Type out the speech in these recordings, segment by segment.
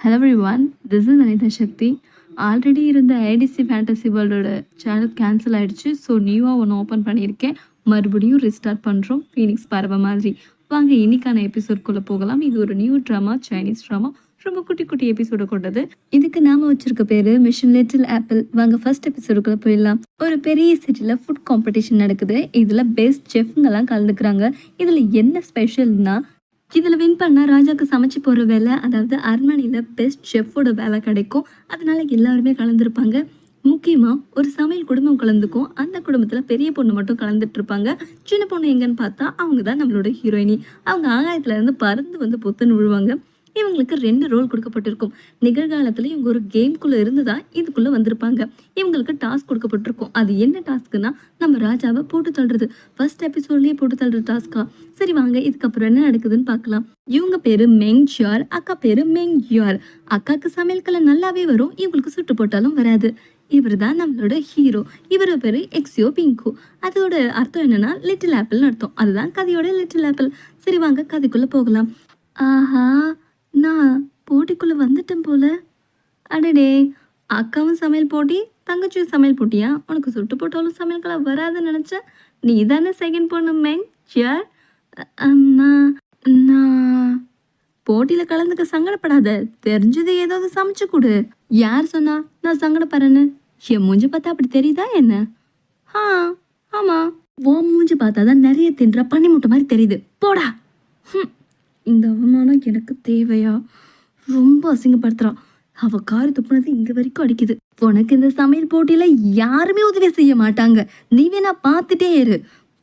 Hello everyone, this is Anitha Sakthi. Already இருந்த ITC fantasy வேர்ல்டோட channel cancel ஆகிடுச்சு. ஸோ நியூவாக ஒன்று ஓப்பன் பண்ணியிருக்கேன். மறுபடியும் ரீஸ்டார்ட் பண்ணுறோம், ஃபீனிக்ஸ் பறவை மாதிரி. வாங்க இன்னைக்கான எபிசோட்குள்ளே போகலாம். இது ஒரு நியூ ட்ராமா, சைனீஸ் ட்ராமா. ரொம்ப குட்டி குட்டி எபிசோட கொண்டது. இதுக்கு நாம வச்சிருக்க பேரு மிஷன் லிட்டில் ஆப்பிள். வாங்க ஃபர்ஸ்ட் எபிசோடுக்குள்ள போயிடலாம். ஒரு பெரிய சிட்டில ஃபுட் காம்படிஷன் நடக்குது. இதுல பெஸ்ட் செஃப்ங்கெல்லாம் கலந்துக்கிறாங்க. இதுல என்ன ஸ்பெஷல்னா, இதில் வின் பண்ணால் ராஜாவுக்கு சமைச்சு போகிற வேலை, அதாவது அரண்மனையில் பெஸ்ட் ஷெஃபோட வேலை கிடைக்கும். அதனால எல்லாருமே கலந்துருப்பாங்க. முக்கியமாக ஒரு சமையல் குடும்பம் கலந்துக்கும். அந்த குடும்பத்தில் பெரிய பொண்ணு மட்டும் கலந்துட்டு இருப்பாங்க. சின்ன பொண்ணு எங்கன்னு பார்த்தா அவங்க தான் நம்மளோட ஹீரோயினி. அவங்க ஆகாயத்துலேருந்து பறந்து வந்து பொத்துன்னு விழுவாங்க. இவங்களுக்கு 2 ரோல் கொடுக்கப்பட்டிருக்கும். நிகழ்காலத்தில் இவங்க ஒரு கேம்குள்ளே இருந்து தான் இதுக்குள்ளே வந்திருப்பாங்க. இவங்களுக்கு டாஸ்க் கொடுக்கப்பட்டிருக்கும். அது என்ன டாஸ்க்குன்னா, நம்ம ராஜாவை போட்டு தள்ளுறது. ஃபர்ஸ்ட் எபிசோட்லேயே போட்டு தள்ளுற டாஸ்க்கா? சரி வாங்க இதுக்கப்புறம் என்ன நடக்குதுன்னு பார்க்கலாம். இவங்க பேரு மெங் ஜியார், அக்கா பேரு மெங் யுவார். அக்காவுக்கு சமையல் கலை நல்லாவே வரும், இவங்களுக்கு சுட்டு போட்டாலும் வராது. இவர் தான் நம்மளோட ஹீரோ. இவரோட பேரு எக்ஸியோ பிங்கு. அதோட அர்த்தம் என்னன்னா லிட்டில் ஆப்பிள்னு அர்த்தம். அதுதான் கதையோட லிட்டில் ஆப்பிள். சரி வாங்க கதைக்குள்ள போகலாம். ஆஹா, நான் போட்டிக்குள்ள வந்துட்டேன் போல. அடடே, அக்காவும் சமையல் போட்டி, தங்கச்சியும் சமையல் போட்டியா? உனக்கு சுட்டு போட்டாலும் சமையல்கெல்லாம் வராதுன்னு நினச்சேன். நீ தானே செகண்ட் பொண்ணு மெங் ஜியார். அம்மா, நான் போட்டியில் கலந்துக்க சங்கடப்படாத. தெரிஞ்சது ஏதாவது சமைச்சு கொடு. யார் சொன்னா நான் சங்கடப்படுறேன்னு? என் மூஞ்சி பார்த்தா அப்படி தெரியுதா என்ன? ஆ, ஆமாம், உன் மூஞ்சி பார்த்தா தான் நிறைய தின்ற பண்ணி முட்டை மாதிரி தெரியுது. போடா. இந்த அவமானம் எனக்கு தேவையா? ரொம்ப அசிங்கப்படுத்துறான். அவ காரி துப்புனது இங்க வரைக்கும் அடிக்குது. உனக்கு இந்த சமையல் போட்டியில யாருமே உதவி செய்ய மாட்டாங்க. நீ வேணா பார்த்துட்டே இரு.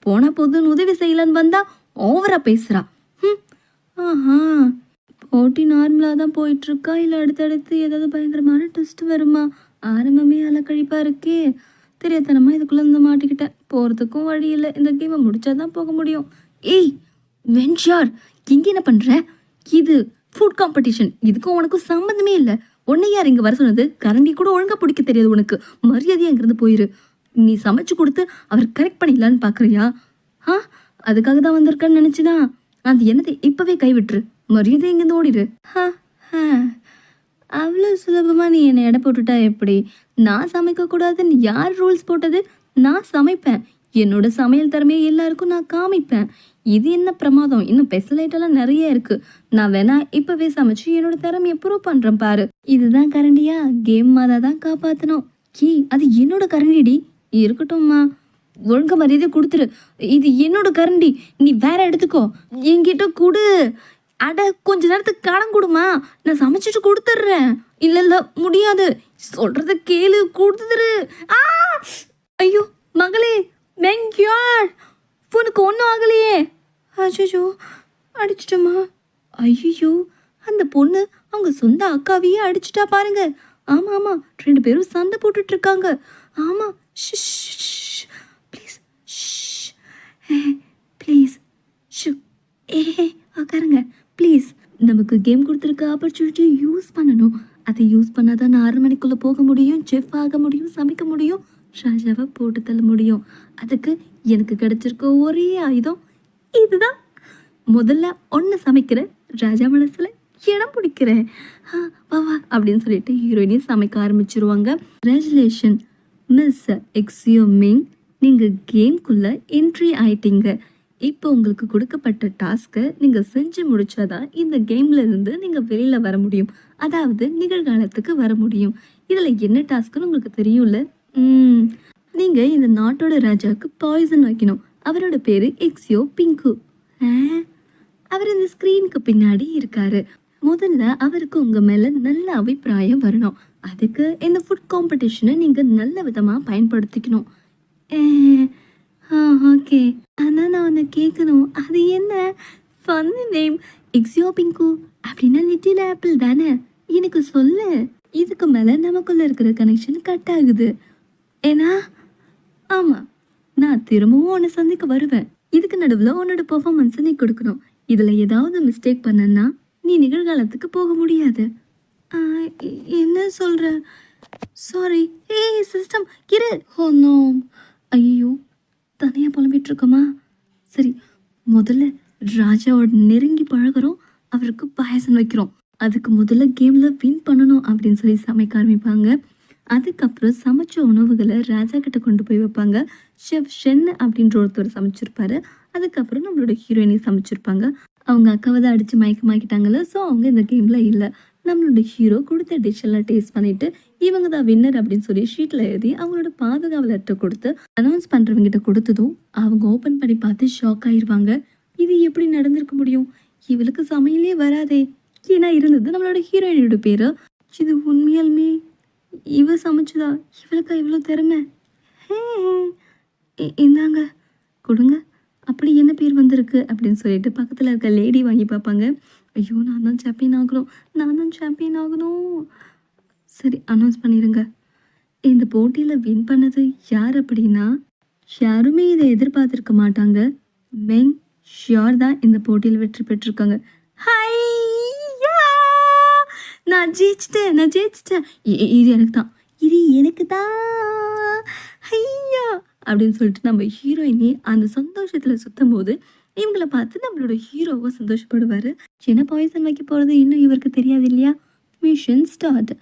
போனா போதுன்னு உதவி செய்யலன்னு வந்தா ஓவரா பேசுறா. ஆஹா, போட்டி நார்மலா தான் போயிட்டு இருக்கா, இல்ல அடுத்தடுத்து ஏதாவது பயங்கரமான டெஸ்ட் வருமா? ஆரம்பமே அலக்கழிப்பா இருக்கே. தெரியாதனமா இதுக்குள்ள இருந்து மாட்டிக்கிட்டேன். போறதுக்கும் வழி இல்லை. இந்த கேமை முடிச்சாதான் போக முடியும். ஏய் வென்ஷார், இங்க என்ன பண்ற? இது ஃபுட் காம்படிஷன். இதுக்கும் உனக்கும் சம்மந்தமே இல்லை. உன்னை யார் இங்க வர சொன்னது? கரண்டி கூட ஒழுங்கா பிடிக்க தெரியாது உனக்கு. மரியாதையா அங்கிருந்து போயிரு. நீ சமைச்சு கொடுத்து அவர் கரெக்ட் பண்ணிடலான்னு பாக்குறியா? அதுக்காக தான் வந்திருக்கன்னு நினைச்சுனா அந்த எண்ணத்தை இப்பவே கைவிட்டுரு. மரியாதை இங்கிருந்து ஓடிடு. அவ்வளோ சுலபமா நீ என்னை எடை போட்டுட்டா எப்படி? நான் சமைக்க கூடாதுன்னு யார் ரூல்ஸ் போட்டது? நான் சமைப்பேன். என்னோட சமையல் திறமையை எல்லாருக்கும் நான் காமிப்பேன். இது என்ன பிரமாதம்? இன்னும் ஸ்பெஷலைட்டெல்லாம் நிறைய இருக்கு. நான் வேணா இப்பவே சமைச்சு என்னோட திறமையை ப்ரூவ் பண்றேன் பாரு. இதுதான் கரண்டியா? கேம் மாதா தான் காப்பாத்தணும். அது என்னோட கரண்டிடி. இருக்கட்டும்மா, ஒழுங்க மரியாதை கொடுத்துரு. இது என்னோட கரண்டி, நீ வேற எடுத்துக்கோ. என்கிட்ட கொடு. அட கொஞ்ச நேரத்துக்கு கடன் கொடுமா, நான் சமைச்சிட்டு கொடுத்துட்றேன். இல்ல முடியாது, சொல்றத கேளு, கொடுத்துரு. ஐயோ மகளே மெங்க்யார், உனக்கு ஒன்றும் ஆகலையே. அச்சோ, அடிச்சிட்டோமா? ஐயோ, அந்த பொண்ணு அவங்க சொந்த அக்காவையே அடிச்சிட்டா பாருங்க. ஆமாம் ஆமாம், 2 பேரும் சண்டை போட்டுட்டு இருக்காங்க. ஆமாம், ப்ளீஸ் ப்ளீஸ் உட்காருங்க ப்ளீஸ். நமக்கு கேம் கொடுத்துருக்க ஆப்பர்ச்சுனிட்டி யூஸ் பண்ணணும். அதை யூஸ் பண்ணாதான் நான் 6 மணிக்குள்ளே போக முடியும், செஃப் ஆக முடியும், சமைக்க முடியும், ராஜாவை போட்டு தள்ள முடியும். அதுக்கு எனக்கு கிடைச்சிருக்க ஒரே ஆயுதம் இதுதான். முதல்ல ஒன்று சமைக்கிறேன், ராஜா மனசுல இடம் பிடிக்கிறேன். வா வா அப்படின்னு சொல்லிட்டு ஹீரோயினையும் சமைக்க ஆரம்பிச்சிருவாங்க. கங்க்ராச்சுலேஷன் மிஸ் எக்ஸியோ மிங், நீங்கள் கேம்குள்ள என்ட்ரி ஆயிட்டீங்க. இப்போ உங்களுக்கு கொடுக்கப்பட்ட டாஸ்க்கை நீங்கள் செஞ்சு முடிச்சாதான் இந்த கேம்ல இருந்து நீங்கள் வெளியில் வர முடியும். அதாவது நிகழ்காலத்துக்கு வர முடியும். இதில் என்ன டாஸ்க்குன்னு உங்களுக்கு தெரியும்ல? நீங்க இந்த நாட்டோட ராஜாவுக்கு பாய்சன் வைக்கணும். அவரோட பேரு எக்ஸியோ பிங்கு. அவர் இந்த ஸ்கிரீனுக்கு பின்னாடி இருக்காரு. முதல்ல அவருக்கு உங்க மேல நல்ல அபிப்பிராயம் வரணும். அதுக்கு இந்த ஃபுட் காம்படிஷனை நீங்க நல்ல விதமா பயன்படுத்திக்கணும். ஓகே, ஆனா நான் உன்னை கேட்கணும், அது என்ன ஃபன்னி நேம்? எக்ஸியோ பிங்கு அப்படின்னா லிட்டில் ஆப்பிள் தானே? எனக்கு சொல்லு. இதுக்கு மேல நமக்குள்ள இருக்கிற கனெக்ஷன் கட் ஆகுது. ஏன்னா ஆமாம், நான் திரும்பவும் உன்னை சந்திக்க வருவேன். இதுக்கு நடுவில் உன்னோட பெர்ஃபார்மன்ஸை நீ கொடுக்கணும். இதில் ஏதாவது மிஸ்டேக் பண்ணனா நீ நிகழ்காலத்துக்கு போக முடியாது. என்ன சொல்கிற? சாரி. சிஸ்டம் கிரு. Oh no. ஐயோ, தனியாக புலம்பிட்டு இருக்கோமா? சரி, முதல்ல ராஜாவோட நெருங்கி பழகிறோம், அவருக்கு பாயசம் வைக்கிறோம். அதுக்கு முதல்ல கேமில் வின் பண்ணணும் அப்படின்னு சொல்லி சமைக்க ஆரம்பிப்பாங்க. அதுக்கப்புறம் சமைச்ச உணவுகளை ராஜா கிட்ட கொண்டு போய் வைப்பாங்க. ஷெஃப் ஷென் அப்படின்ற ஒருத்தர் சமைச்சிருப்பாரு. அதுக்கப்புறம் நம்மளோட ஹீரோயினி சமைச்சிருப்பாங்க. அவங்க அக்காவை தான் அடித்து மயக்கமாக்கிட்டாங்கல்ல, ஸோ அவங்க இந்த கேமில் இல்லை. நம்மளோட ஹீரோ கொடுத்த டிஷ் எல்லாம் டேஸ்ட் பண்ணிட்டு இவங்க தான் வின்னர் அப்படின்னு சொல்லி ஷீட்டில் எழுதி அவங்களோட பாதுகாவல் லெட்டர் கொடுத்து அனௌன்ஸ் பண்ணுறவங்கிட்ட கொடுத்ததும் அவங்க ஓப்பன் பண்ணி பார்த்து ஷாக் ஆயிடுவாங்க. இது எப்படி நடந்திருக்க முடியும்? இவளுக்கு சமையலே வராதே. ஏன்னா இருந்தது நம்மளோட ஹீரோயினோட பேர். இது உண்மையாலுமே இவ சமைச்சதா? இவளுக்கா இவ்வளோ திறமை? இந்தாங்க கொடுங்க. அப்படி என்ன பேர் வந்திருக்கு அப்படின்னு சொல்லிட்டு பக்கத்தில் இருக்க லேடி வாங்கி பார்ப்பாங்க. ஐயோ, நான் தான் சாம்பியன் ஆகணும், நான் தான் சாம்பியன் ஆகணும். சரி, அனௌன்ஸ் பண்ணிடுங்க. இந்த போட்டியில் வின் பண்ணது யார் அப்படின்னா, யாருமே இதை எதிர்பார்த்துருக்க மாட்டாங்க. மெங் ஷியோர் தான் இந்த போட்டியில் வெற்றி பெற்றிருக்காங்க. ஹையா, நான் ஜெயிச்சிட்டேன். இது எனக்கு தான், இது எனக்கு தான், ஐயா அப்படின்னு சொல்லிட்டு நம்ம ஹீரோயினி அந்த சந்தோஷத்தில் சுற்றும் போது இவங்கள பார்த்து நம்மளோட ஹீரோவை சந்தோஷப்படுவார். என்ன பாய்சன் வைக்க போகிறது இன்னும் இவருக்கு தெரியாது இல்லையா? Mission start.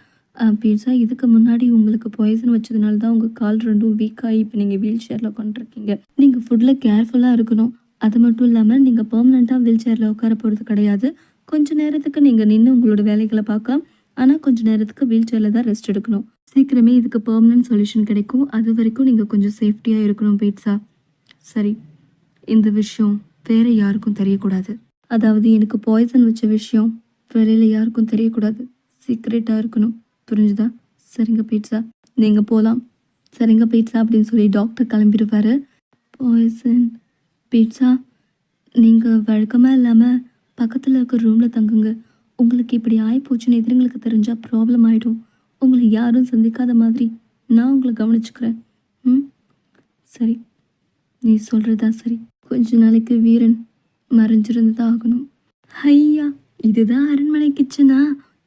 பீட்சா, இதுக்கு முன்னாடி உங்களுக்கு பாய்சன் வச்சதுனால தான் உங்கள் கால் ரெண்டும் வீக்காகி இப்போ நீங்கள் வீல் சேரில் உட்காந்துருக்கீங்க. நீங்கள் ஃபுட்டில் கேர்ஃபுல்லாக இருக்கணும். அது மட்டும் இல்லாமல் நீங்கள் பெர்மனெண்ட்டாக வீல் சேரில் உட்கார போகிறது கிடையாது. கொஞ்சம் நேரத்துக்கு நீங்கள் நின்று உங்களோட வேலைகளை பார்க்க, ஆனால் கொஞ்சம் நேரத்துக்கு வீல் சேரில் தான் ரெஸ்ட் எடுக்கணும். சீக்கிரமே இதுக்கு பெர்மனன்ட் சொல்யூஷன் கிடைக்கும். அது வரைக்கும் நீங்கள் கொஞ்சம் சேஃப்டியாக இருக்கணும் பீட்சா. சரி, இந்த விஷயம் வேறு யாருக்கும் தெரியக்கூடாது. அதாவது எனக்கு பாய்சன் வச்ச விஷயம் வெளியில் யாருக்கும் தெரியக்கூடாது. சீக்ரெட்டாக இருக்கணும். புரிஞ்சுதா? சரிங்க பீட்சா, நீங்கள் போகலாம். சரிங்க பீட்சா அப்படின்னு சொல்லி டாக்டர் கிளம்பிடுவார். பாய்சன் பீட்சா, நீங்கள் வழக்கமாக இல்லாமல் பக்கத்தில் இருக்க ரூமில் தங்குங்க. உங்களுக்கு இப்படி ஆகிப்போச்சுன்னு எதிரிங்களுக்கு தெரிஞ்சால் ப்ராப்ளம் ஆகிடும். உங்களை யாரும் சந்திக்காத மாதிரி நான் உங்களை கவனிச்சுக்கிறேன். சரி, நீ சொல்கிறது தான் சரி. கொஞ்ச நாளைக்கு வீரன் மறைஞ்சிருந்து தான் ஆகணும். ஐயா, இதுதான் அரண்மனை கிச்சனா?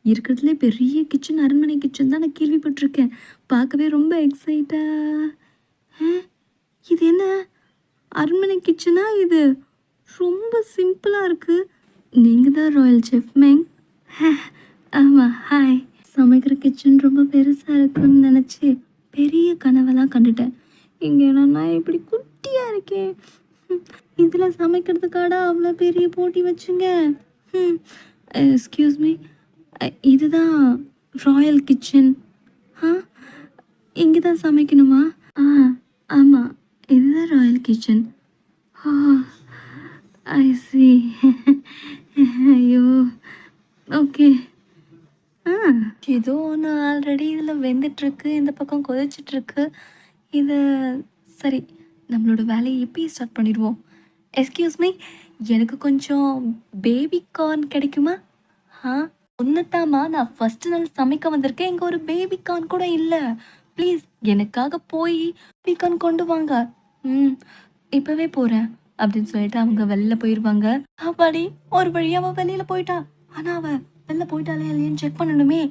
இருக்கிறதுலே பெரிய கிச்சன் அரண்மனை கிச்சன் தான் நான் கேள்விப்பட்டிருக்கேன். பார்க்கவே ரொம்ப எக்ஸைட்டா. இது என்ன அரண்மனை கிச்சனா? இது ரொம்ப சிம்பிளாக இருக்குது. நீங்கள் தான் ராயல் செஃப் மெங்? ஆமாம், ஹாய். சமைக்கிற கிச்சன் ரொம்ப பெருசாக இருக்குன்னு நினச்சி பெரிய கனவெல்லாம் கண்டுட்டேன். இங்கே நான் இப்படி குட்டியாக இருக்கேன். இதில் சமைக்கிறதுக்காடா அவ்வளோ பெரிய போட்டி வச்சுங்க? எக்ஸ்கியூஸ் மீ, இதுதான் ராயல் கிச்சன்? இங்கே தான் சமைக்கணுமா? ஆமாம், இதுதான் ராயல் கிச்சன். ஐ சி. ஐயோ, ஓகே. ஏதோ ஒன்று ஆல்ரெடி இதில் வெந்துட்டுருக்கு, இந்த பக்கம் கொதிச்சிட்ருக்கு. இது சரி, நம்மளோட வேலையை இப்பயே ஸ்டார்ட் பண்ணிடுவோம். எக்ஸ்கியூஸ் மீ, எனக்கு கொஞ்சம் பேபி கார்ன் கிடைக்குமா? ஒன்றுத்தாம்மா, நான் ஃபஸ்ட்டு நாள் சமைக்க வந்திருக்கேன். இங்கே ஒரு பேபி கார்ன் கூட இல்லை. ப்ளீஸ் எனக்காக போய் பேபி கார்ன் கொண்டு வாங்க. இப்போவே போகிறேன் அப்படின்னு சொல்லிட்டு அவங்க வெளில போயிடுவாங்க. அப்பாடி, ஒரு வழியாக அவள் வெளியில் போயிட்டா. ஆனால் அவள் வெளில போயிட்டாலே இல்லையான்னு செக் பண்ணணுமே.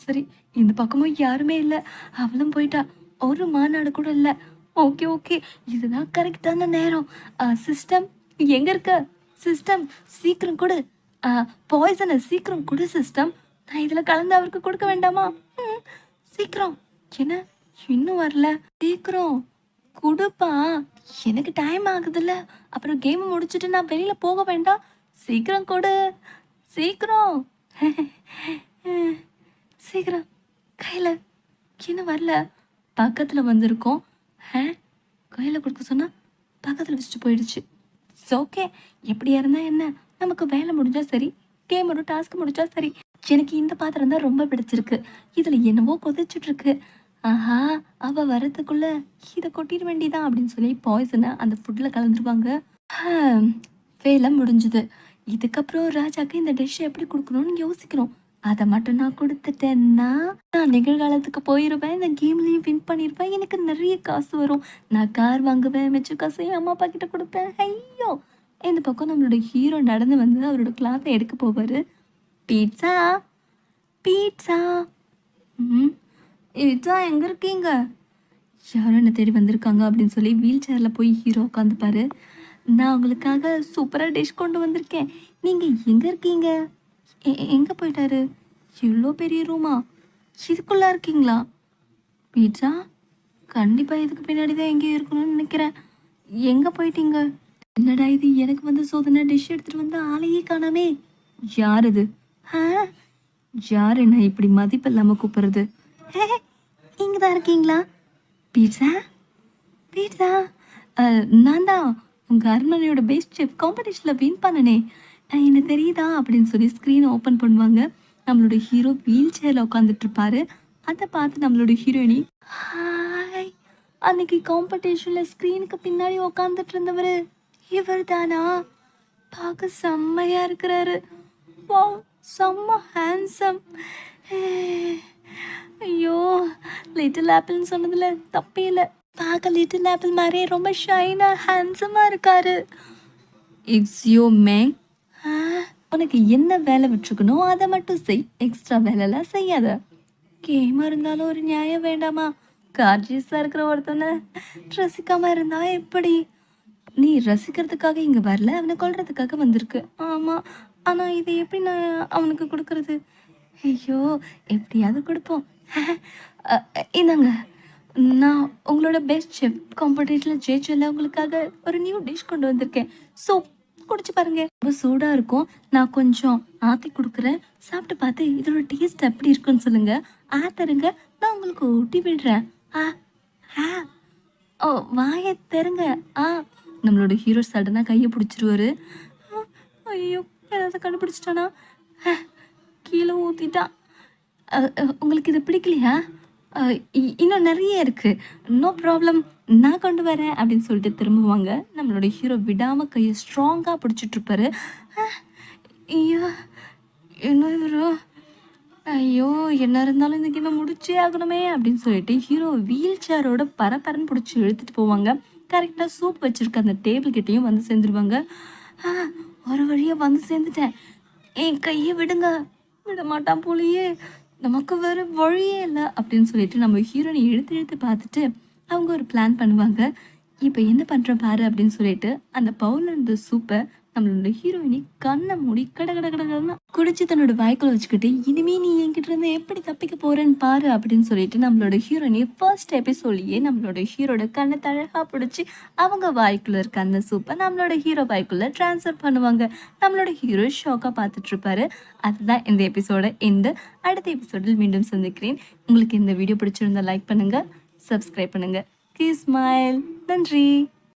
சரி, இந்த பக்கமும் யாருமே இல்லை, அவளும் போயிட்டா. ஒரு மாநாடு கூட இல்லை. ஓகே ஓகே, இதுதான் கரெக்டான நேரம். சிஸ்டம் எங்கே இருக்க? சிஸ்டம் சீக்கிரம் கொடு. பாய்சனை சீக்கிரம் கொடு சிஸ்டம். நான் இதில் கலந்து அவருக்கு கொடுக்க வேண்டாமா? சீக்கிரம். என்ன இன்னும் வரல? சீக்கிரம் கொடுப்பா, எனக்கு டைம் ஆகுதுல்ல. அப்புறம் கேமை முடிச்சுட்டு நான் வெளியில் போக வேண்டாம். சீக்கிரம் கொடு, சீக்கிரம். சீக்கிரம், கையில் என்ன வரல? பக்கத்தில் வந்திருக்கோம். கையில் கொடுக்க சொன்னால் பக்கத்தில் வச்சுட்டு போயிடுச்சு. ஓகே, எப்படியா இருந்தால் என்ன, நமக்கு வேலை முடிஞ்சால் சரி, கேமோட டாஸ்க் முடிஞ்சா சரி. எனக்கு இந்த பாத்திரம் தான் ரொம்ப பிடிச்சிருக்கு. இதில் என்னவோ கொதிச்சுட்ருக்கு. அவள் வரதுக்குள்ள இதை கொட்டிட வேண்டியதான் அப்படின்னு சொல்லி பாய்சனை அந்த ஃபுட்டில் கலந்துருவாங்க. வேலை முடிஞ்சுது. இதுக்கப்புறம் ராஜாக்கு இந்த டிஷ்ஷை எப்படி கொடுக்கணும்னு யோசிக்கணும். அதை மட்டும் நான் கொடுத்துட்டேன்னா நான் நிகழ்காலத்துக்கு போயிடுவேன். இந்த கேம்லேயும் வின் பண்ணியிருப்பேன். எனக்கு நிறைய காசு வரும். நான் கார் வாங்குவேன். மிச்ச காசையும் அம்மா அப்பா கிட்ட கொடுப்பேன். ஐயோ, இந்த பக்கம் நம்மளோட ஹீரோ நடந்து வந்து அவரோட கிளாத்தை எடுக்க போவார். பீட்சா பீட்சா, பீட்சா எங்கே இருக்கீங்க? யாரும் என்னை தேடி வந்திருக்காங்க அப்படின்னு சொல்லி வீல் சேரில் போய் ஹீரோ உட்காந்துப்பாரு. நான் உங்களுக்காக சூப்பராக டிஷ் கொண்டு வந்திருக்கேன். நீங்கள் எங்கே இருக்கீங்க? எங்கே போயிட்டாரு? இவ்வளோ பெரிய ரூமா? இதுக்குள்ளே இருக்கீங்களா? பீட்சா கண்டிப்பாக இதுக்கு பின்னாடி தான் எங்கேயும் இருக்கணும்னு நினைக்கிறேன். எங்கே போயிட்டீங்க? என்னடா இது, எனக்கு வந்து சோதனை டிஷ் எடுத்துகிட்டு வந்து ஆளையே காணாமே. யார் இது? ஆ, யார் என்ன இப்படி மதிப்பு இல்லாமல் கூப்பிடுறது? இங்கே தான் இருக்கீங்களா? பீட்சா பீட்சா நான் தான் உங்கள் அரண்மனையோட பெஸ்ட் செஃப் காம்படிஷனில் வின் பண்ணனே. என்ன தெரியுதா அப்படின்னு சொல்லி ஸ்க்ரீனை ஓப்பன் பண்ணுவாங்க. நம்மளோட ஹீரோ வீல் சேரில் உட்காந்துட்டு இருப்பாரு. அதை பார்த்து நம்மளோட ஹீரோயினி, ஹாய், அன்னைக்கு காம்படிஷனில் ஸ்க்ரீனுக்கு பின்னாடி உட்காந்துட்டு இருந்தவர் இவர் தானா? பார்க்க செம்மையாக இருக்கிறாரு. வா, செம்ம ஹேண்ட்ஸம். ஐயோ, லிட்டில் ஆப்பிள்னு சொன்னதுல தப்பே இல்லை. பார்க்க லிட்டில் ஆப்பிள் மாதிரியே ரொம்ப ஷைனாக ஹேண்ட்ஸமாக இருக்காரு. It's you man. உனக்கு என்ன வேலை விட்டுருக்கணும் அதை மட்டும் செய், எக்ஸ்ட்ரா வேலைலாம் செய்யாத. கேமாக இருந்தாலும் ஒரு நியாயம் வேண்டாமா? கார்ஜியஸாக இருக்கிற ஒருத்தனை ரசிக்காமல் இருந்தா எப்படி? நீ ரசிக்கிறதுக்காக இங்கே வரல, அவனை கொல்றதுக்காக வந்திருக்கு. ஆமாம், ஆனால் இதை எப்படி நான் அவனுக்கு கொடுக்கறது? ஐயோ, எப்படியாவது கொடுப்போம். இந்தாங்க, நான் உங்களோட பெஸ்ட் செஃப் காம்படிஷனில் ஜெயிச்சல உங்களுக்காக ஒரு நியூ டிஷ் கொண்டு வந்திருக்கேன். ஸோ குடிச்சு பாருங்க, ரொம்ப சூடாக இருக்கும். நான் கொஞ்சம் ஆற்றி கொடுக்குறேன், சாப்பிட்டு பார்த்து இதோட டேஸ்ட் எப்படி இருக்குன்னு சொல்லுங்க. தருங்க, நான் உங்களுக்கு ஊட்டி விடுறேன். ஆ ஆ ஓ, வாயை தருங்க. நம்மளோட ஹீரோ சடனாக கையை பிடிச்சிருவாரு. ஐயோ, ஏதாவது கண்டுபிடிச்சிட்டானா? கீழே ஊற்றிட்டான். உங்களுக்கு இது பிடிக்கலையா? இன்னும் நிறைய இருக்குது, நோ ப்ராப்ளம், நான் கொண்டு வரேன் அப்படின்னு சொல்லிட்டு திரும்புவாங்க. நம்மளோட ஹீரோ விடாமல் கையை ஸ்ட்ராங்காக பிடிச்சிட்ருப்பாரு. ஐயோ, என்ன வரும்? ஐயோ, என்ன இருந்தாலும் இந்த கேமை முடிச்சே ஆகணுமே அப்படின்னு சொல்லிட்டு ஹீரோ வீல் சேரோட பரபரன்னு பிடிச்சி இழுத்துட்டு போவாங்க. கரெக்டாக சூப் வச்சுருக்க அந்த டேபிள் கிட்டேயும் வந்து சேர்ந்துருவாங்க. ஒரு வழியாக வந்து சேர்ந்துட்டேன். என் கையை விடுங்க. விட மாட்டான் போலையே, நமக்கு வேறு வழியே இல்லை அப்படின்னு சொல்லிட்டு நம்ம ஹீரோனை இழுத்து இழுத்து பார்த்துட்டு அவங்க ஒரு பிளான் பண்ணுவாங்க. இப்போ என்ன பண்ணுறேன் பாரு அப்படின்னு சொல்லிட்டு அந்த பவுலில் இருந்த சூப்பை நம்மளோட ஹீரோயினி கண்ணை மூடி கடகடகடகடன்னு குடிச்சு தன்னோட வாய்க்குள்ள வச்சுக்கிட்டு, இனிமே நீ என்கிட்ட இருந்து எப்படி தப்பிக்க போறேன்னு பாரு அப்படின்னு சொல்லிட்டு நம்மளோட ஹீரோயினி ஃபர்ஸ்ட் எபிசோட்லயே நம்மளோட ஹீரோட கண்ணை தழகா பிடிச்சி அவங்க வாய்க்குள்ள இருக்க அந்த சூப்பை நம்மளோட ஹீரோ வாய்க்குள்ள டிரான்ஸ்ஃபர் பண்ணுவாங்க. நம்மளோட ஹீரோ ஷாக்காக பார்த்துட்டு இருப்பாரு. அதுதான் இந்த எபிசோட எண்டு. அடுத்த எபிசோடில் மீண்டும் சந்திக்கிறேன். உங்களுக்கு இந்த வீடியோ பிடிச்சிருந்தா லைக் பண்ணுங்க, சப்ஸ்கிரைப் பண்ணுங்க. Keep smile. நன்றி.